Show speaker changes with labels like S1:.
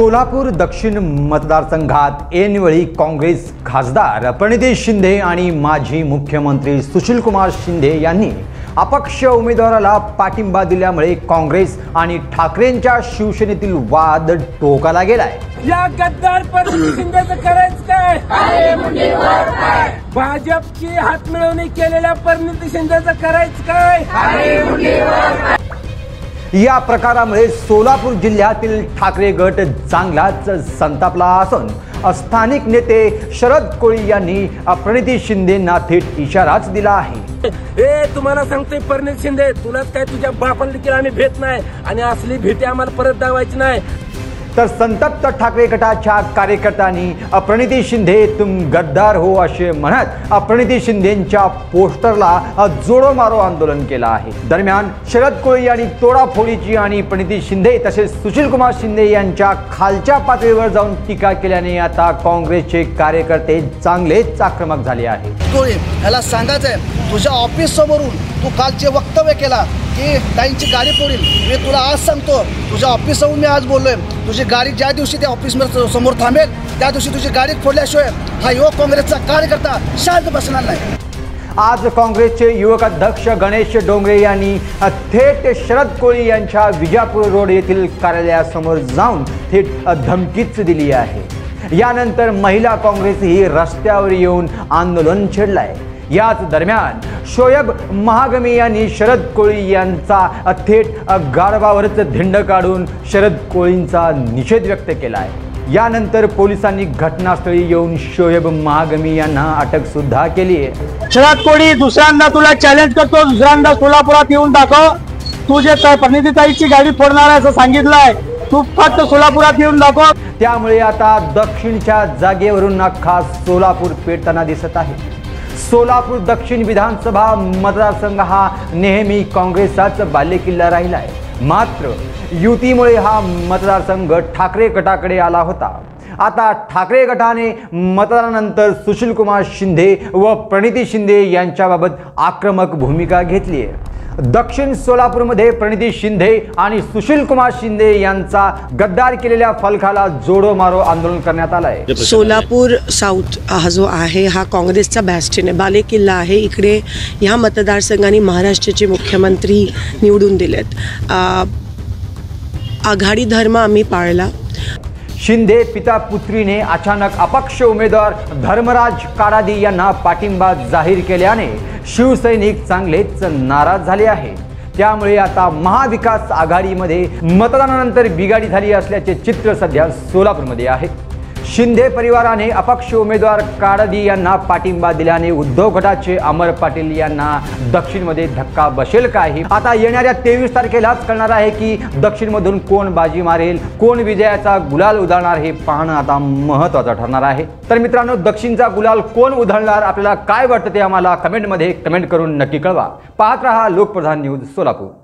S1: सोलापूर दक्षिण मतदारसंघात ऐनवेळी काँग्रेस खासदार प्रणिती शिंदे आणि माजी मुख्यमंत्री सुशीलकुमार शिंदे यांनी अपक्ष उमेदवाराला पाठिंबा दिल्यामुळे काँग्रेस आणि ठाकरेंच्या शिवसेनेतील वाद टोकाला गेलाय।
S2: या गद्दार प्रणिती शिंदेचं करायचं काय? भाजपची हातमिळवणी केलेल्या प्रणिती शिंदेचं करायचं काय?
S1: या प्रकारामुळे सोलापूर जिल्ह्यातील ठाकरे गट चांगलाच संतापला असून स्थानिक नेते शरद कोळी यांनी प्रणिती शिंदेंना थेट इशाराच दिला आहे।
S2: तुम्हाला सांगतोय प्रणिती शिंदे, तुलाच काय तुझ्या बापाला देखील आम्ही भेट नाही आणि असली भीती आम्हाला परत दावायची नाही।
S1: तर संतप्त ठाकरे गटाच्या कार्यकर्त्यांनी प्रणिती शिंदे तुम गद्दार हो असे म्हणत प्रणिती शिंदेंच्या पोस्टरला जोडो मारो आंदोलन केलं आहे। दरम्यान शरद कोळी यांनी तोडाफोडीची आणि प्रणिती शिंदे तसेच सुशीलकुमार शिंदे यांच्या खालच्या पातळीवर जाऊन टीका केल्याने आता काँग्रेसचे कार्यकर्ते चांगलेच आक्रमक झाले आहेत।
S3: कोळी याला सांगायचंय, तुझ्या ऑफिस समोरून तू कालचे वक्तव्य केला की ताईंची गाडी फोडील। मी तुला आज सांगतो, तुझ्या ऑफिस समोर मी आज बोललोय, तुझी गाडी ज्या दिवशी त्या ऑफिस समोर थांबेल त्या दिवशी तुझी गाडी फोडल्याशिवाय हा युवक काँग्रेसचा कार्यकर्ता शांत बसणार नाही।
S1: आज काँग्रेसचे युवक अध्यक्ष गणेश डोंगरे यांनी थेट शरद कोळी यांच्या विजापूर रोड येथील कार्यालयासमोर जाऊन थेट धमकीच दिली आहे। यानंतर महिला काँग्रेसही रस्त्यावर येऊन आंदोलन छेडलंय। याच दरम्यान शोएब महागमी यांनी शरद कोळी यांचा थेट गारवावरच धिंड काढून शरद कोळींचा निषेध व्यक्त केला आहे। यानंतर पोलिसांनी घटनास्थळी येऊन शोएब महागमी यांना अटक सुद्धा केली आहे।
S4: शरद कोळी, दुसऱ्यांदा तुला चॅलेंज करतो, दुसऱ्यांदा सोलापुरात येऊन दाखव, तू जे प्रणितीताईची गाडी फोडणार आहे असं सांगितलंय, तू फक्त सोलापुरात येऊन दाखव।
S1: त्यामुळे आता दक्षिणच्या जागेवरून अख्खा सोलापूर पेटताना दिसत आहे। सोलापूर दक्षिण विधानसभा मतदारसंघ हा नेहमी काँग्रेसचाच बालेकिल्ला राहिला आहे। मात्र युतीमुळे हा मतदारसंघ ठाकरे गटाकडे आला होता। आता ठाकरे गटाने मतदानानंतर सुशीलकुमार शिंदे व प्रणिती शिंदे यांच्याबाबत आक्रमक भूमिका घेतली आहे। दक्षिण सोलापूरमध्ये प्रणिती शिंदे आणि सुशीलकुमार शिंदे यांचा गद्दार केलेल्या फलकाला जोडो मारो आंदोलन करण्यात आलं आहे।
S5: सोलापूर साऊथ हा जो आहे हा काँग्रेसचा बॅस्टिन आहे, बालेकिल्ला आहे। इकडे ह्या मतदारसंघाने महाराष्ट्राचे मुख्यमंत्री निवडून दिलेत। आघाडी धर्म आम्ही पाळला।
S1: शिंदे पिता पुत्रीने अचानक अपक्ष उमेदवार धर्मराज काडादी यांना पाठिंबा जाहीर केल्याने शिवसैनिक चांगलेच नाराज झाले आहेत। त्यामुळे आता महाविकास आघाडीमध्ये मतदानानंतर बिघाडी झाली असल्याचे चित्र सध्या सोलापूरमध्ये आहे। शिंदे परिवाराने अपक्ष उमेदवार काडादी यांना पाठिंबा दिल्याने उद्धव गटाचे अमर पाटील यांना दक्षिणमध्ये धक्का बसेल काय? आता येणाऱ्या 23 तारखेलाच कळणार आहे की दक्षिणमधून कोण बाजी मारेल, कोण विजयाचा गुलाल उधळणार हे पाहणं आता महत्त्वाचं ठरणार आहे। तर मित्रांनो, दक्षिणचा गुलाल कोण उधळणार, आपल्याला काय वाटतं ते आम्हाला कमेंटमध्ये कमेंट करून नक्की कळवा। पाहत रहा लोकप्रधान न्यूज सोलापूर।